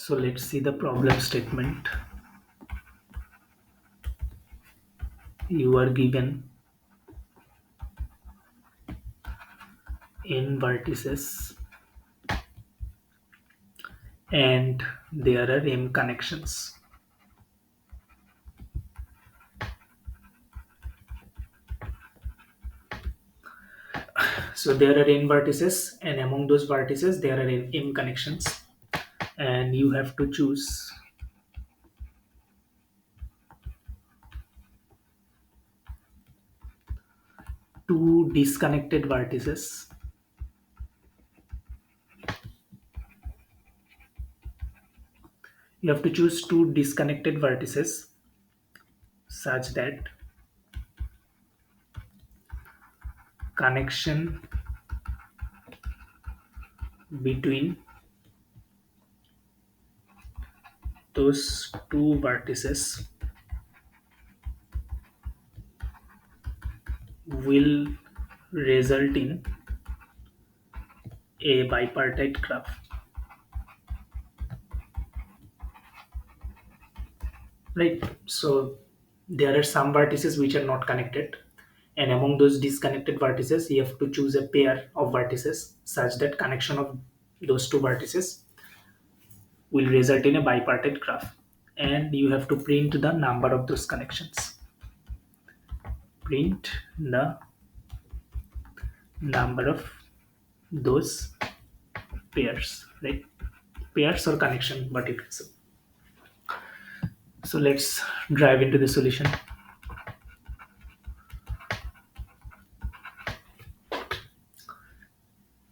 So let's see the problem statement. You are given n vertices and there are m connections. So there are n vertices and among those vertices there are m connections, and you have to choose two disconnected vertices. You have to choose two disconnected vertices such that connection between those two vertices will result in a bipartite graph, right? So there are some vertices which are not connected, and among those disconnected vertices you have to choose a pair of vertices such that connection of those two vertices will result in a bipartite graph, and you have to print the number of those connections. Print the number of those pairs, right? Pairs or connection, but it is. So let's dive into the solution.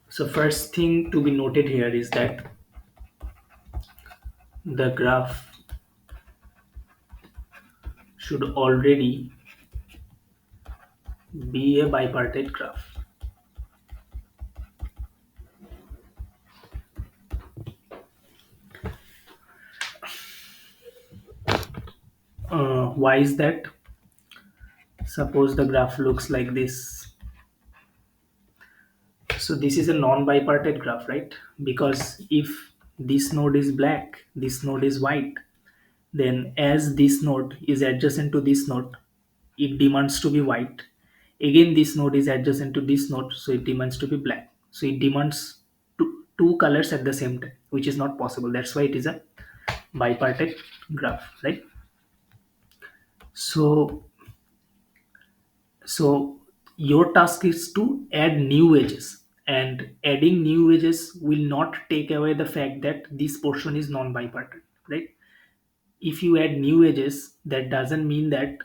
So first thing to be noted here is that the graph should already be a bipartite graph. Why is that? Suppose the graph looks like this. So this is a non-bipartite graph, right? Because if this node is black, this node is white, then as this node is adjacent to this node, it demands to be white. Again, this node is adjacent to this node, so it demands to be black. So it demands two colors at the same time, which is not possible. That's why it is a bipartite graph, right? So so your task is to add new edges, and adding new edges will not take away the fact that this portion is non-bipartite, right? If you add new edges, that doesn't mean that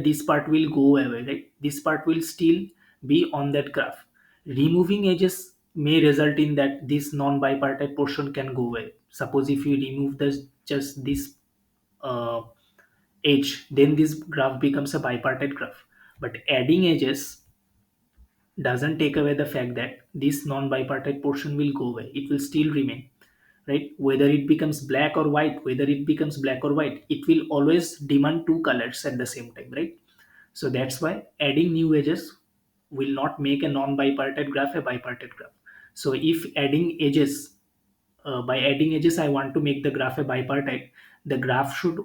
this part will go away, right? This part will still be on that graph. Removing edges may result in that this non-bipartite portion can go away. Suppose if you remove this just this uh, edge, then this graph becomes a bipartite graph. But adding edges doesn't take away the fact that this non-bipartite portion will go away. It will still remain, right? Whether it becomes black or white, it will always demand two colors at the same time, right? So that's why adding new edges will not make a non-bipartite graph a bipartite graph. So if adding edges by adding edges I want to make the graph a bipartite, the graph should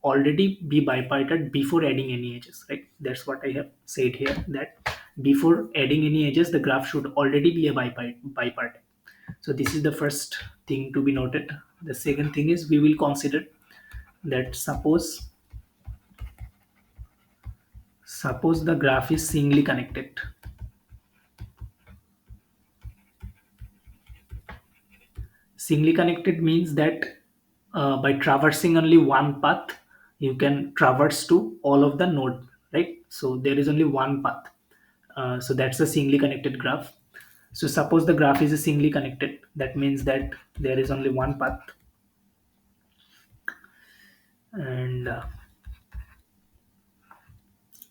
already be bipartite before adding any edges, right? That's what I have said here, that before adding any edges the graph should already be a bipartite. So this is the first thing to be noted. The second thing is we will consider that suppose the graph is singly connected. Singly connected means that by traversing only one path, you can traverse to all of the node, right? So there is only one path. So that's a singly connected graph. So suppose the graph is a singly connected, that means that there is only one path, and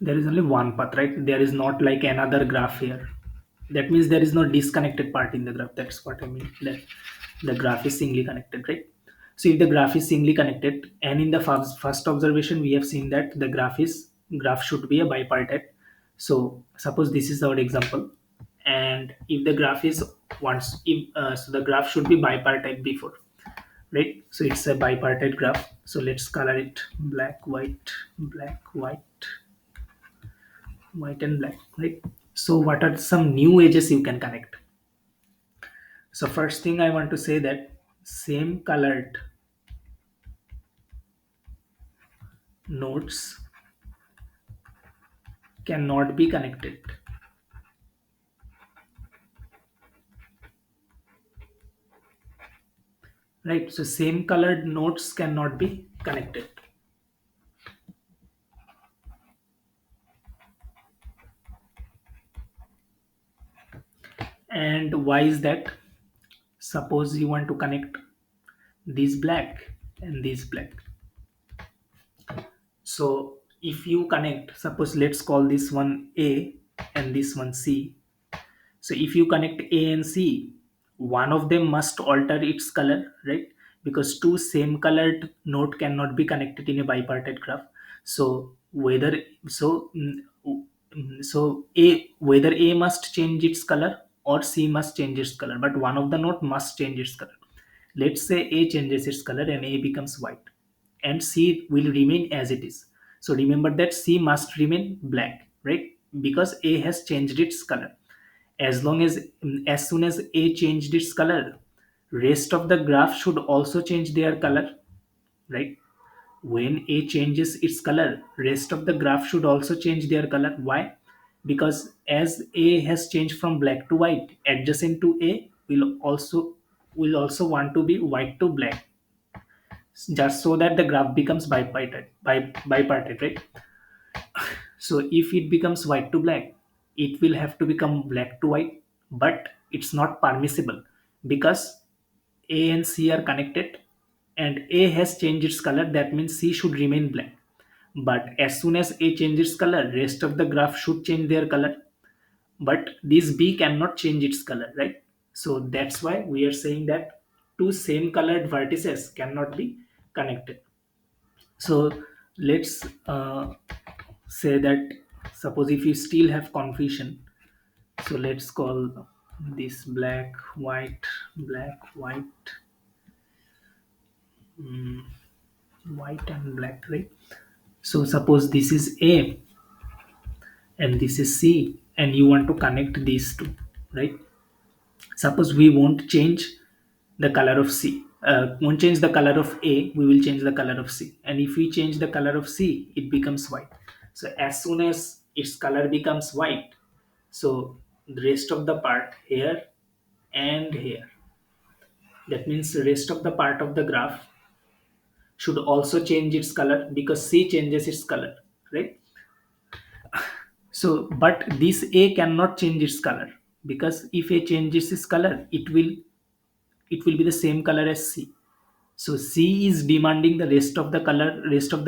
there is only one path, right? There is not like another graph here. That means there is no disconnected part in the graph. That's what I mean, that the graph is singly connected, right? So if the graph is singly connected, and in the first observation we have seen that the graph should be a bipartite. So suppose this is our example, and if the graph is once if so the graph should be bipartite before, right? So it's a bipartite graph. So let's color it black, white, black, white, white and black, right? So what are some new edges you can connect? So first thing I want to say that same colored nodes cannot be connected, right? So same colored nodes cannot be connected. And why is that? Suppose you want to connect this black and this black. So if you connect, suppose let's call this one A and this one C. So if you connect A and C, one of them must alter its color, right? Because two same colored node cannot be connected in a bipartite graph. So whether so so A, whether A must change its color or C must change its color, but one of the node must change its color. Let's say A changes its color and A becomes white, and C will remain as it is. So remember that C must remain black, right? Because A has changed its color. As soon as A changed its color, rest of the graph should also change their color, right? When A changes its color, rest of the graph should also change their color. Why? Because as A has changed from black to white, adjacent to A will also want to be white to black, just so that the graph becomes bipartite, right? So if it becomes white to black, it will have to become black to white, but it's not permissible because A and C are connected and A has changed its color. That means C should remain black. But as soon as A changes color, rest of the graph should change their color. But this B cannot change its color, right? So that's why we are saying that two same colored vertices cannot be connected. So let's say that suppose if you still have confusion, so let's call this black, white, black, white, white and black, right? So suppose this is A and this is C and you want to connect these two, right? Suppose we won't change the color of C, won't change the color of A, we will change the color of C. And if we change the color of C, it becomes white. So as soon as its color becomes white, so the rest of the part here and here, that means the rest of the part of the graph should also change its color because C changes its color, right? So, but this A cannot change its color because if A changes its color, it will be the same color as C. So C is demanding the rest of the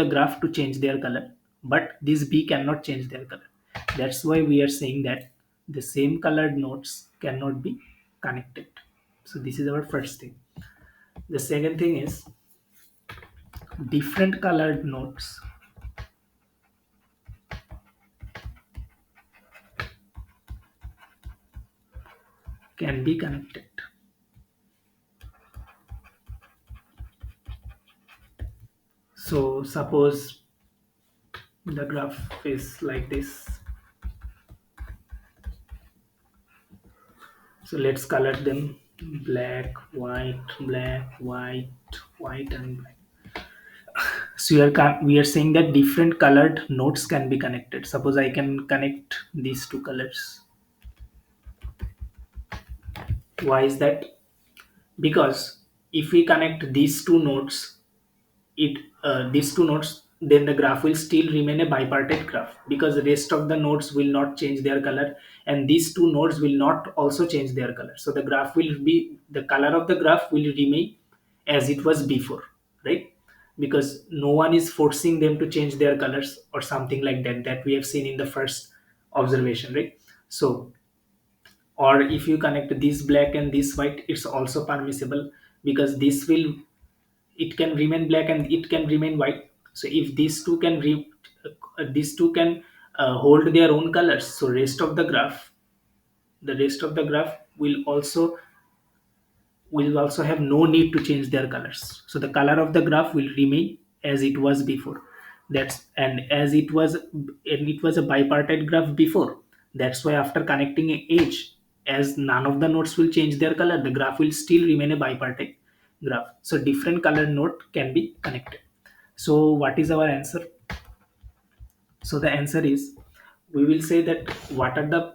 graph to change their color, but this B cannot change their color. That's why we are saying that the same colored nodes cannot be connected. So this is our first thing. The second thing is different colored nodes can be connected. So suppose the graph is like this. So let's color them black, white, white and black. So we are saying that different colored nodes can be connected. Suppose I can connect these two colors. Why is that? Because if we connect these two nodes, then the graph will still remain a bipartite graph because the rest of the nodes will not change their color, and these two nodes will not also change their color. So the color of the graph will remain as it was before, right? Because no one is forcing them to change their colors or something like that we have seen in the first observation, right? So or if you connect this black and this white, it's also permissible because it can remain black and it can remain white. So if these two can hold their own colors, so rest of the graph the rest of the graph will also have no need to change their colors. So the color of the graph will remain as it was before. That's and as it was a bipartite graph before. That's why after connecting a edge, as none of the nodes will change their color, the graph will still remain a bipartite graph. So different color node can be connected. So what is our answer? So the answer is, we will say that what are the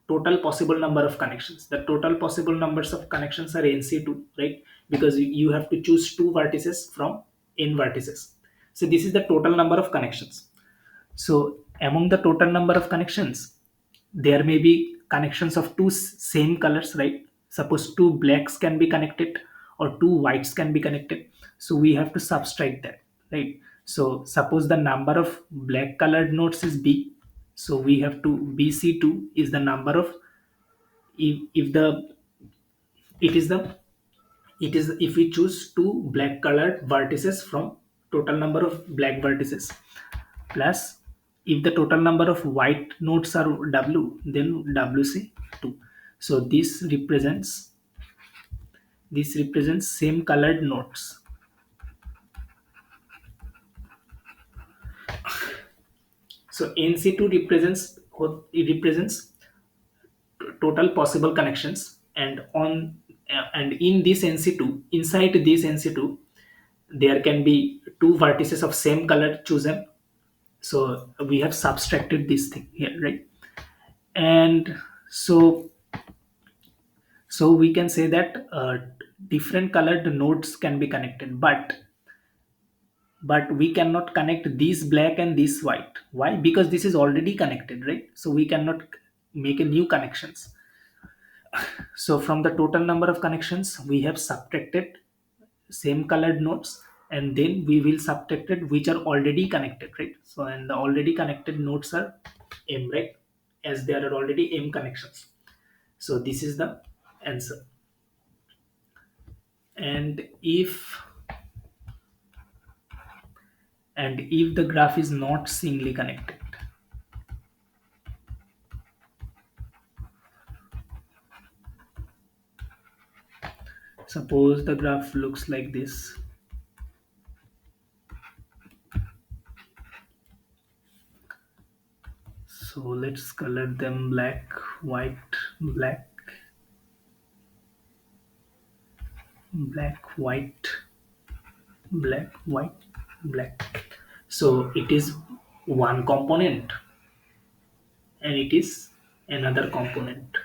total possible number of connections. The total possible numbers of connections are NC2, right? Because you have to choose two vertices from n vertices. So this is the total number of connections. So among the total number of connections, there may be connections of two same colors, right? Suppose two blacks can be connected or two whites can be connected. So we have to subtract that, right? So suppose the number of black colored nodes is B. So we have to BC2 is the number of, if the it is the it is if we choose two black colored vertices from total number of black vertices, plus if the total number of white nodes are W, then WC 2. So this represents same colored nodes. So NC2 represents total possible connections, and in this NC2, inside this NC2, there can be two vertices of same color chosen. So we have subtracted this thing here, right? And so we can say that different colored nodes can be connected, but we cannot connect this black and this white. Why? Because this is already connected, right? So we cannot make a new connections. So from the total number of connections, we have subtracted same colored nodes, and then we will subtract it which are already connected, right? So and the already connected nodes are M, right? As there are already M connections. So this is the answer. And if the graph is not singly connected, suppose the graph looks like this. So let's color them black, white, black, black, white, black, white, black. So it is one component and it is another component.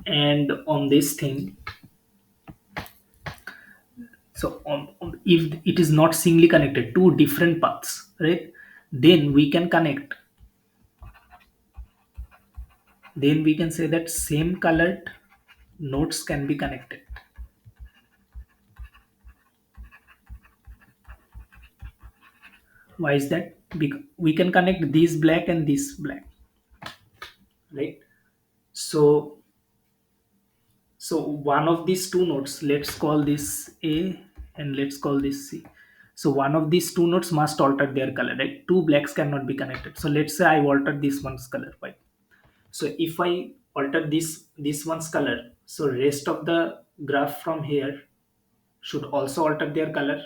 And on this thing, so if it is not singly connected, two different paths, right? Then we can connect. Then we can say that same colored nodes can be connected. Why is that? Because we can connect this black and this black, right? So so one of these two nodes, let's call this A and let's call this C. So one of these two nodes must alter their color, right? Two blacks cannot be connected. So let's say I altered this one's color, white. So if I alter this one's color, so rest of the graph from here should also alter their color,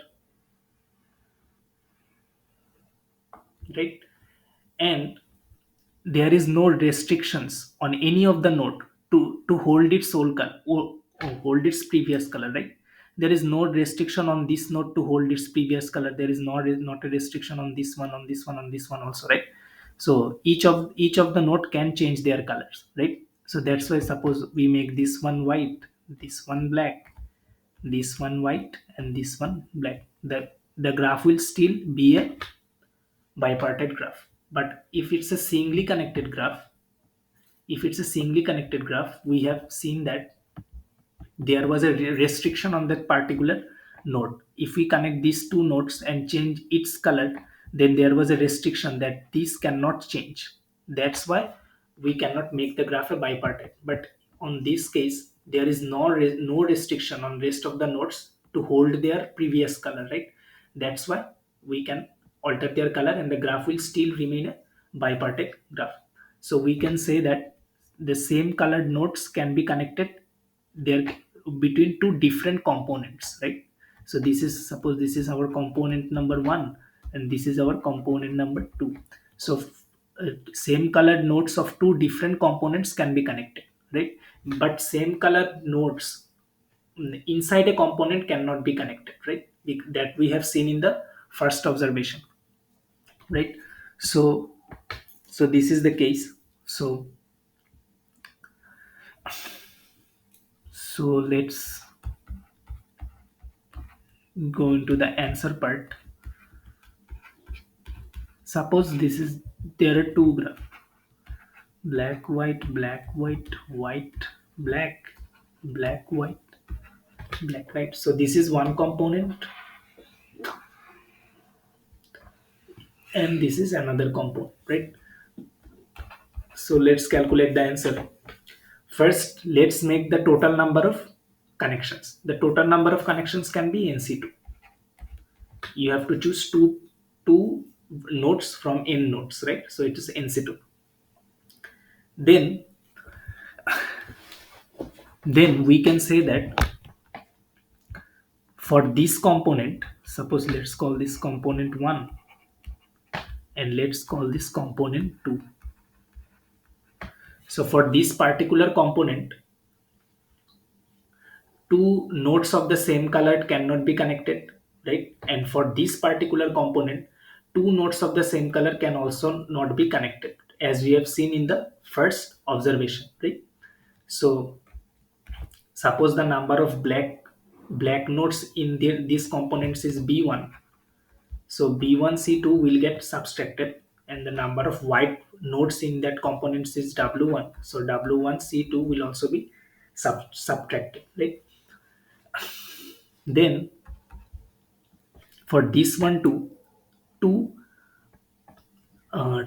right? And there is no restrictions on any of the node to hold its whole color, or hold its previous color, right? There is no restriction on this node to hold its previous color. There is not a restriction on this one, on this one, on this one also, right? So each of the node can change their colors, right? So that's why suppose we make this one white, this one black, this one white, and this one black, the graph will still be a bipartite graph. But if it's a singly connected graph, we have seen that there was a restriction on that particular node. If we connect these two nodes and change its color, then there was a restriction that these cannot change. That's why we cannot make the graph a bipartite. But on this case, there is no restriction on rest of the nodes to hold their previous color, right? That's why we can alter their color and the graph will still remain a bipartite graph. So we can say that the same colored nodes can be connected there between two different components, right? So this is, suppose this is our component number 1 and this is our component number 2. So same colored nodes of two different components can be connected, right? But same colored nodes inside a component cannot be connected, right? That we have seen in the first observation, right? So so this is the case. So let's go into the answer part. Suppose this is, there are two graph, black white white black, black white black, right? So this is one component and this is another component, right? So let's calculate the answer. First, let's make the total number of connections. The total number of connections can be NC2. You have to choose two nodes from n nodes, right? So it is NC2. Then we can say that for this component, suppose let's call this component 1 and let's call this component 2. So for this particular component, two nodes of the same color cannot be connected, right? And for this particular component, two nodes of the same color can also not be connected, as we have seen in the first observation, right? So suppose the number of black nodes in these components is b1. So b1c2 will get subtracted, and the number of white nodes in that components is w1. So w1c2 will also be subtracted, right? Then for this one too, two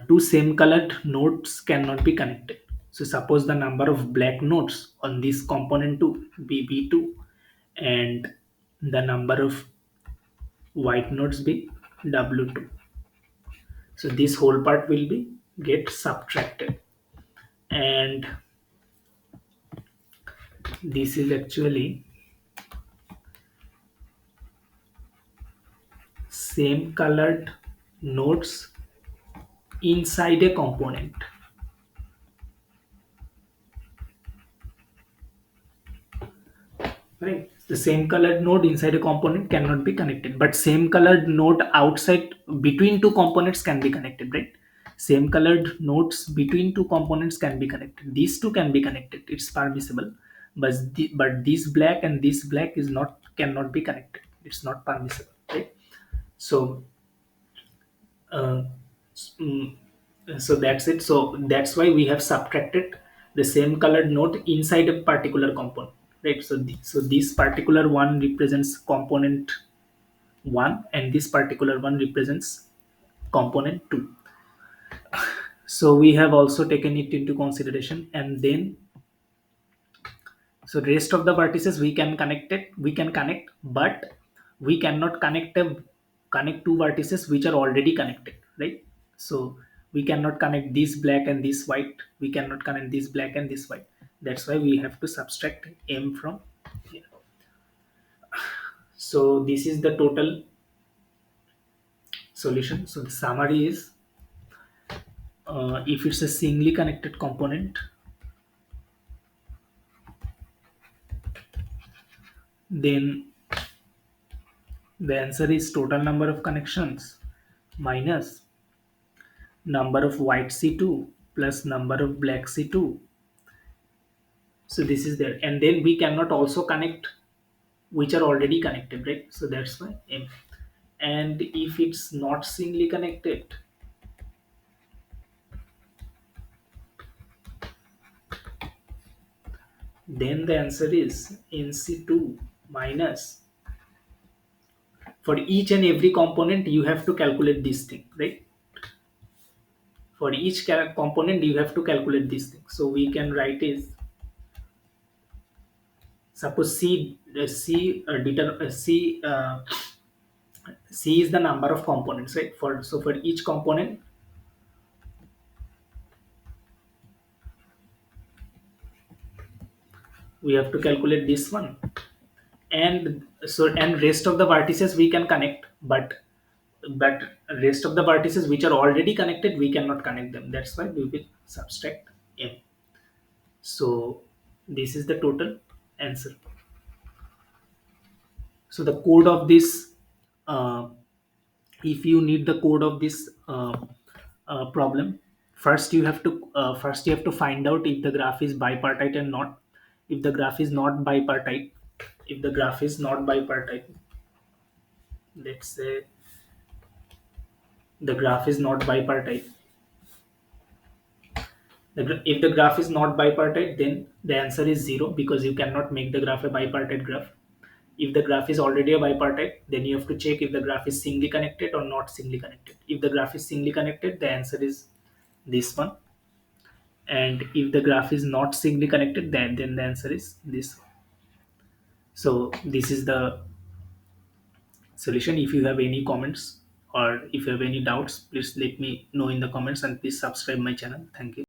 two same colored nodes cannot be connected. So suppose the number of black nodes on this component 2 be b2 and the number of white nodes be w2. So this whole part will be get subtracted, and this is actually same colored nodes inside a component, right? The same colored node inside a component cannot be connected, but same colored node outside between two components can be connected, right? Same colored nodes between two components can be connected, these two can be connected, it's permissible. But but this black and this black is not, cannot be connected, it's not permissible, right? So uh, mm, so that's it. So that's why we have subtracted the same colored node inside a particular component, right? So so this particular one represents component 1 and this particular one represents component 2. So we have also taken it into consideration, and then so rest of the vertices we can connect it, we can connect, but we cannot connect two vertices which are already connected, right? So we cannot connect this black and this white, we cannot connect this black and this white. That's why we have to subtract m from here. So this is the total solution. So the summary is, if it's a singly connected component, then the answer is total number of connections minus number of white C2 plus number of black C2. So this is there, and then we cannot also connect which are already connected, right? So that's why M. And if it's not singly connected, then the answer is NC2 minus, for each and every component you have to calculate this thing, right? For each component you have to calculate this thing. So we can write is, suppose C is the number of components, right? For each component, We have to calculate this one, and so and rest of the vertices we can connect, but rest of the vertices which are already connected we cannot connect them. That's why we will subtract m. So this is the total answer. So the code of this, uh, if you need the code of this problem, first you have to find out if the graph is bipartite and not. If the graph is not bipartite, if the graph is not bipartite, let's say the graph is not bipartite. If the graph is not bipartite, then the answer is zero because you cannot make the graph a bipartite graph. If the graph is already a bipartite, then you have to check if the graph is singly connected or not singly connected. If the graph is singly connected, the answer is this one. And if the graph is not singly connected, then the answer is this one. So this is the solution. If you have any comments or if you have any doubts, please let me know in the comments, and please subscribe my channel. Thank you.